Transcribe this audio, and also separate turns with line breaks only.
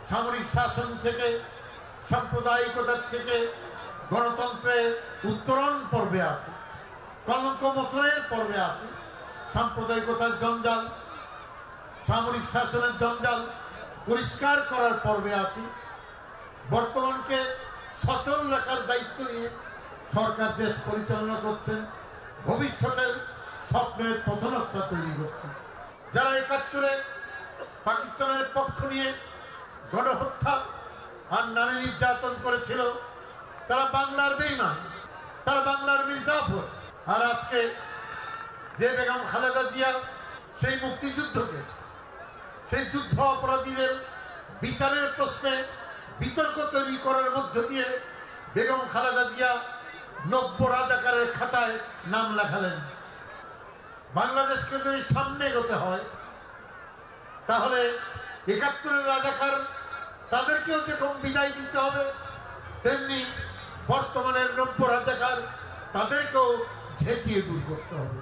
সামরিক শাসন থেকে সাম্প্রদায়িকতার থেকে গণতন্ত্রের উত্তরণ পর্বে আছে, কলঙ্ক মোচনের পর্বে আছে। সাম্প্রদায়িকতার জঞ্জাল, সামরিক শাসনের জঞ্জাল পরিষ্কার করার পর্বে আছি। বর্তমানকে সচল রাখার দায়িত্ব নিয়ে সরকার দেশ পরিচালনা করছেন, ভবিষ্যতের স্বপ্নের পথনকশা তৈরি করছে। যারা ৭১-এ পাকিস্তানের পক্ষ নিয়ে গণহত্যা আর নারী নির্যাতন করেছিল, তারা বাংলার বেঈমান, তারা বাংলার মির্জাফর। আর আজকে যে বেগম খালেদা জিয়া সেই মুক্তিযুদ্ধকে, সেই যুদ্ধ অপরাধীদের বিচারের প্রশ্নে বিতর্ক তৈরি করার মধ্য দিয়ে বেগম খালেদা জিয়া ৯০ রাজাকারের খাতায় নাম লেখালেন। বাংলাদেশকে যদি সামনে এগোতে হয়, তাহলে ৭১-এর রাজাকার তাদেরকেও যেরকম বিদায় দিতে হবে, তেমনি বর্তমানের ৯০ রাজাকার তাদেরকেও ঝেঁটিয়ে দূর করতে হবে।